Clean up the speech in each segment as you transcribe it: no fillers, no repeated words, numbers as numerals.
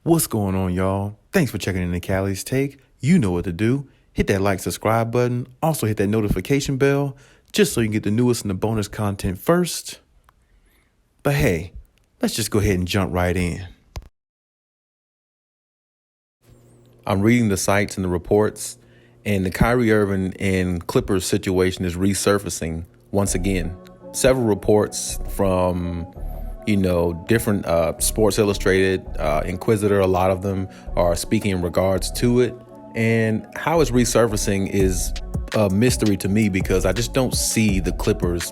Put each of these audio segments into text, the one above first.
What's going on, y'all? Thanks for checking in the Khaliis Take. You know what to do. Hit that like, subscribe button. Also hit that notification bell just so you can get the newest and the bonus content first. But hey, let's just go ahead and jump right in. I'm reading the sites and the reports, and the Kyrie Irving and Clippers situation is resurfacing once again. Several reports from different Sports Illustrated, Inquisitor, a lot of them are speaking in regards to it. And how it's resurfacing is a mystery to me because I just don't see the Clippers,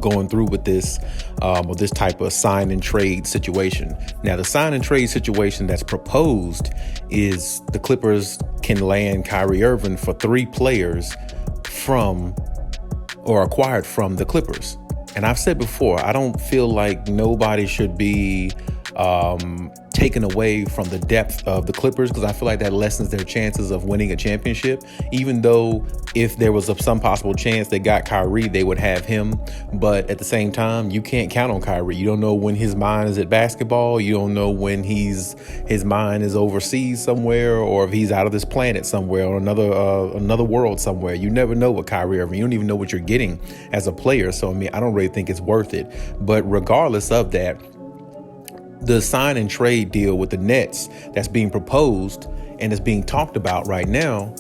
going through with this or this type of sign and trade situation. Now, the sign and trade situation that's proposed is the Clippers can land Kyrie Irving for 3 players from or acquired from the Clippers. And I've said before, I don't feel like nobody should be taken away from the depth of the Clippers because I feel like that lessens their chances of winning a championship. Even though if there was some possible chance they got Kyrie, they would have him. But at the same time, you can't count on Kyrie. You don't know when his mind is at basketball. You don't know when his mind is overseas somewhere or if he's out of this planet somewhere or another world somewhere. You never know with Kyrie Irving. You don't even know what you're getting as a player. So, I don't really think it's worth it. But regardless of that, the sign and trade deal with the Nets that's being proposed and is being talked about right now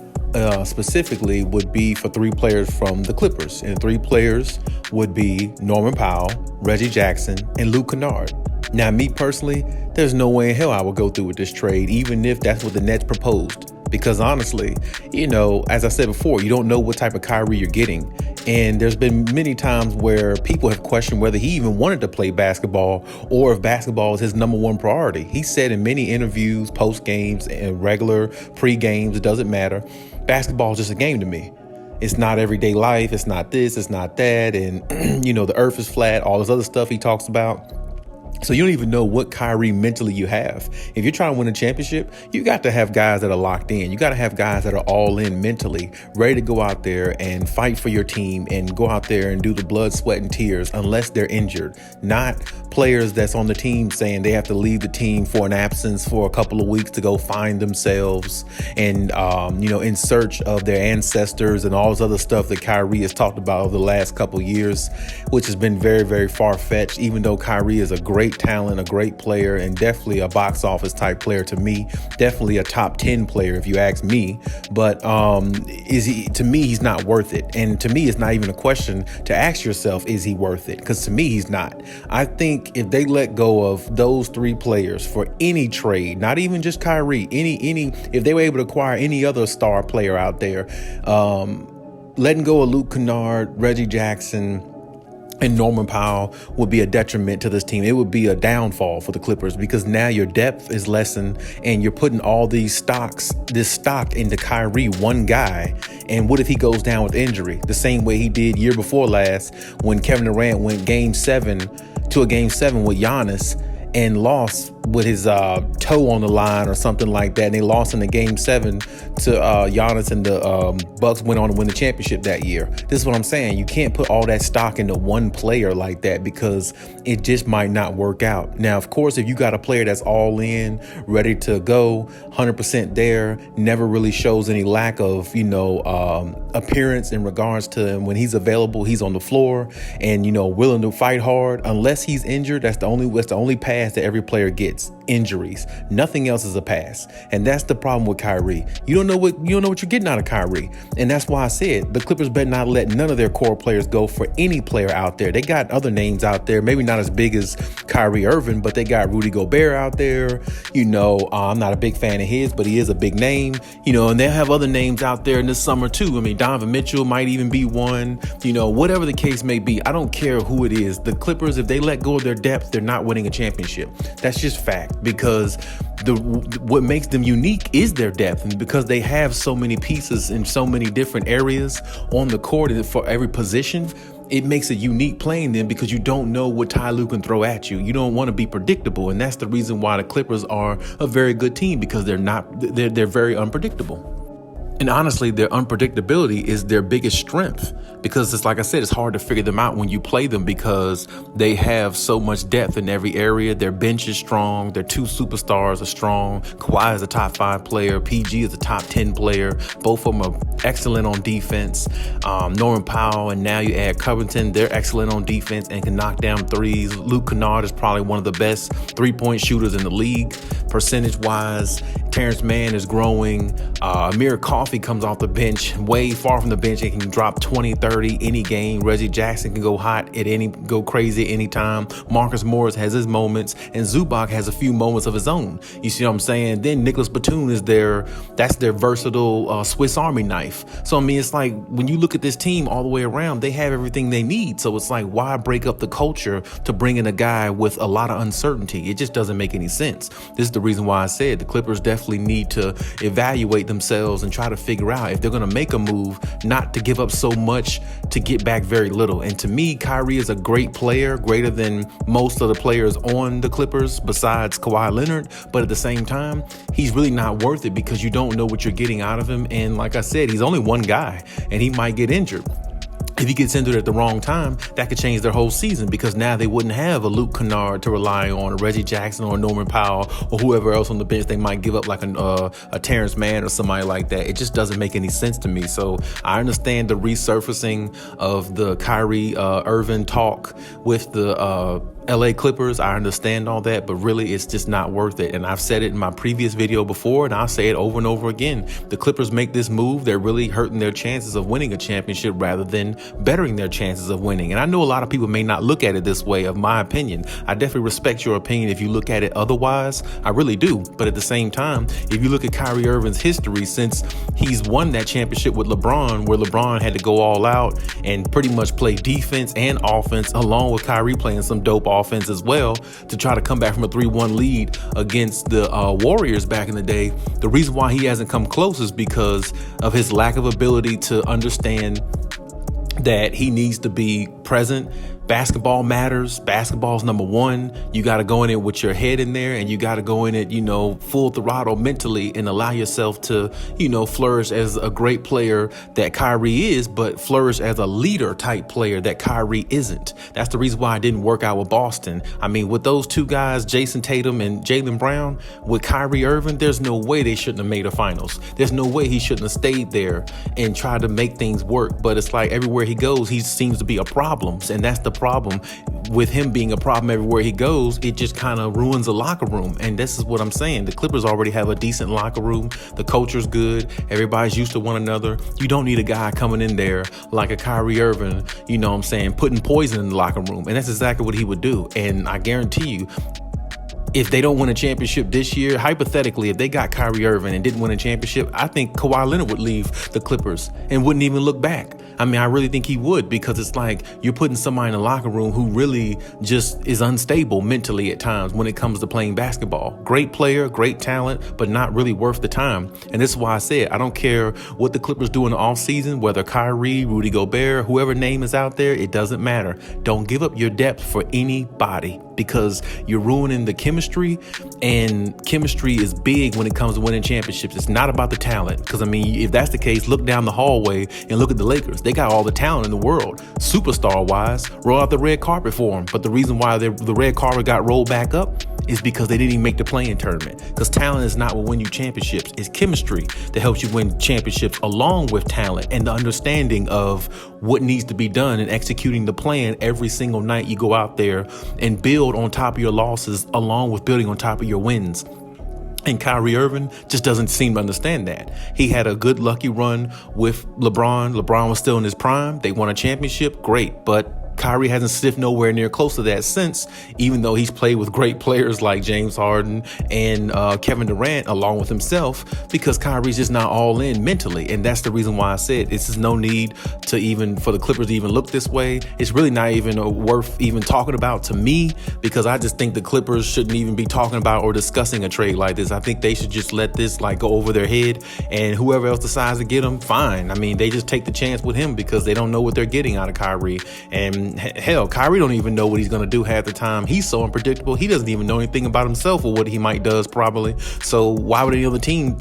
specifically would be for 3 players from the Clippers. And 3 players would be Norman Powell, Reggie Jackson, and Luke Kennard. Now, me personally, there's no way in hell I would go through with this trade, even if that's what the Nets proposed. Because honestly, as I said before, you don't know what type of Kyrie you're getting. And there's been many times where people have questioned whether he even wanted to play basketball or if basketball is his number one priority. He said in many interviews, post games and regular pre-games, it doesn't matter. Basketball is just a game to me. It's not everyday life. It's not this, it's not that. And, the earth is flat, all this other stuff he talks about. So you don't even know what Kyrie mentally you have. If you're trying to win a championship, you got to have guys that are locked in. You got to have guys that are all in mentally, ready to go out there and fight for your team and go out there and do the blood, sweat, and tears unless they're injured. Not players that's on the team saying they have to leave the team for an absence for a couple of weeks to go find themselves and, in search of their ancestors and all this other stuff that Kyrie has talked about over the last couple of years, which has been very, very far-fetched, even though Kyrie is a great talent, a great player, and definitely a box office type player to me. Definitely a top 10 player if you ask me. But to me, he's not worth it. And to me, it's not even a question to ask yourself, is he worth it? Because to me, he's not. I think if they let go of those 3 players for any trade, not even just Kyrie, if they were able to acquire any other star player out there, letting go of Luke Kennard, Reggie Jackson, and Norman Powell would be a detriment to this team. It would be a downfall for the Clippers because now your depth is lessened and you're putting all this stock into Kyrie, one guy. And what if he goes down with injury? The same way he did year before last when Kevin Durant went game 7 with Giannis and lost with his toe on the line or something like that. And they lost in the game 7 to Giannis, and the Bucks went on to win the championship that year. This is what I'm saying. You can't put all that stock into one player like that because it just might not work out. Now, of course, if you got a player that's all in, ready to go, 100% there, never really shows any lack of, appearance in regards to when he's available, he's on the floor and, willing to fight hard. Unless he's injured, that's the only pass that every player gets. Injuries. Nothing else is a pass. And that's the problem with Kyrie. You don't know what you're getting out of Kyrie. And that's why I said the Clippers better not let none of their core players go for any player out there. They got other names out there, maybe not as big as Kyrie Irving, but they got Rudy Gobert out there. I'm not a big fan of his, but he is a big name, and they'll have other names out there in this summer too. Donovan Mitchell might even be one, whatever the case may be. I don't care who it is. The Clippers, if they let go of their depth, they're not winning a championship. That's just fact, because what makes them unique is their depth, and because they have so many pieces in so many different areas on the court for every position, it makes it unique playing them because you don't know what Ty Lue can throw at you. You don't want to be predictable, and that's the reason why the Clippers are a very good team, because they're very unpredictable. And honestly, their unpredictability is their biggest strength, because it's like I said, it's hard to figure them out when you play them because they have so much depth in every area. Their bench is strong. Their two superstars are strong. Kawhi is a top 5 player. PG is a top 10 player. Both of them are excellent on defense. Norman Powell, and now you add Covington. They're excellent on defense and can knock down threes. Luke Kennard is probably one of the best 3-point shooters in the league, percentage-wise. Terrence Mann is growing. Amir Coffey comes off the bench, way far from the bench, and can drop 20, 30 any game. Reggie Jackson can go hot go crazy anytime. Marcus Morris has his moments, and Zubac has a few moments of his own. You see what I'm saying? Then Nicholas Batum is that's their versatile Swiss Army knife. So I mean, it's like when you look at this team all the way around, they have everything they need. So it's like, why break up the culture to bring in a guy with a lot of uncertainty? It just doesn't make any sense. This is the reason why I said the Clippers definitely need to evaluate themselves and try to figure out if they're going to make a move, not to give up so much to get back very little. And to me, Kyrie is a great player, greater than most of the players on the Clippers besides Kawhi Leonard. But at the same time, he's really not worth it because you don't know what you're getting out of him. And like I said, he's only one guy and he might get injured. If he gets injured at the wrong time, that could change their whole season, because now they wouldn't have a Luke Kennard to rely on, a Reggie Jackson or a Norman Powell or whoever else on the bench they might give up, like a Terrence Mann or somebody like that. It just doesn't make any sense to me. So I understand the resurfacing of the Kyrie Irving talk with the LA Clippers. I understand all that, but really it's just not worth it. And I've said it in my previous video before, and I'll say it over and over again. The Clippers make this move, they're really hurting their chances of winning a championship rather than bettering their chances of winning. And I know a lot of people may not look at it this way, of my opinion. I definitely respect your opinion if you look at it otherwise. I really do. But at the same time, if you look at Kyrie Irving's history since he's won that championship with LeBron, where LeBron had to go all out and pretty much play defense and offense, along with Kyrie playing some dope offense as well, to try to come back from a 3-1 lead against the Warriors back in the day. The reason why he hasn't come close is because of his lack of ability to understand that he needs to be present. Basketball matters. Basketball's number one. You got to go in it with your head in there, and you got to go in it, full throttle mentally, and allow yourself to, flourish as a great player that Kyrie is, but flourish as a leader type player that Kyrie isn't. That's the reason why it didn't work out with Boston. I mean, with those two guys, Jason Tatum and Jaylen Brown, with Kyrie Irving, there's no way they shouldn't have made a finals. There's no way he shouldn't have stayed there and tried to make things work. But it's like everywhere he goes, he seems to be a problem. And that's the problem with him being a problem everywhere he goes. It just kind of ruins the locker room. And this is what I'm saying. The Clippers already have a decent locker room. The culture's good. Everybody's used to one another. You don't need a guy coming in there like a Kyrie Irving, putting poison in the locker room. And that's exactly what he would do. And I guarantee you, if they don't win a championship this year, hypothetically, if they got Kyrie Irving and didn't win a championship, I think Kawhi Leonard would leave the Clippers and wouldn't even look back. I mean, I really think he would, because it's like you're putting somebody in the locker room who really just is unstable mentally at times when it comes to playing basketball. Great player, great talent, but not really worth the time. And this is why I said, I don't care what the Clippers do in the offseason, whether Kyrie, Rudy Gobert, whoever name is out there, it doesn't matter. Don't give up your depth for anybody, because you're ruining the chemistry, and chemistry is big when it comes to winning championships. It's not about the talent, because, I mean, if that's the case, look down the hallway and look at the Lakers. They got all the talent in the world, superstar-wise. Roll out the red carpet for them. But the reason why the red carpet got rolled back up is because they didn't even make the play-in tournament. Because talent is not what wins you championships. It's chemistry that helps you win championships, along with talent and the understanding of what needs to be done and executing the plan every single night you go out there and build on top of your losses, along with building on top of your wins. And Kyrie Irving just doesn't seem to understand that. He had a good lucky run with LeBron. LeBron was still in his prime. They won a championship. Great. But Kyrie hasn't sniffed nowhere near close to that since, even though he's played with great players like James Harden and Kevin Durant along with himself, because Kyrie's just not all in mentally. And that's the reason why I said this is no need for the Clippers to even look this way. It's really not even worth even talking about to me, because I just think the Clippers shouldn't even be talking about or discussing a trade like this. I think they should just let this go over their head, and whoever else decides to get him, fine. I mean, they just take the chance with him because they don't know what they're getting out of Kyrie. And Hell, Kyrie don't even know what he's going to do half the time. He's so unpredictable. He doesn't even know anything about himself or what he might does probably. So why should any other team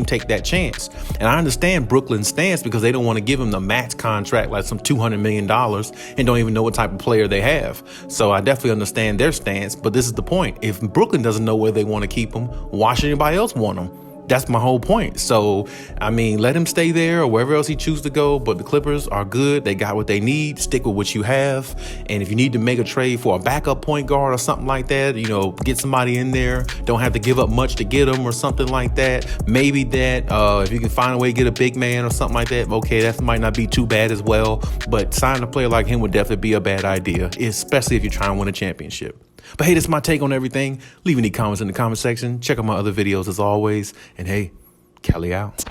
take that chance? And I understand Brooklyn's stance because they don't want to give him the max contract, like some $200 million, and don't even know what type of player they have. So I definitely understand their stance. But this is the point. If Brooklyn doesn't know where they want to keep him, why should anybody else want him? That's my whole point. So, I mean, let him stay there or wherever else he chooses to go. But the Clippers are good. They got what they need. Stick with what you have. And if you need to make a trade for a backup point guard or something like that, get somebody in there. Don't have to give up much to get them or something like that. Maybe that if you can find a way to get a big man or something like that, okay, that might not be too bad as well. But signing a player like him would definitely be a bad idea, especially if you're trying to win a championship. But hey, that's my take on everything. Leave any comments in the comment section. Check out my other videos as always. And hey, Khaliis out.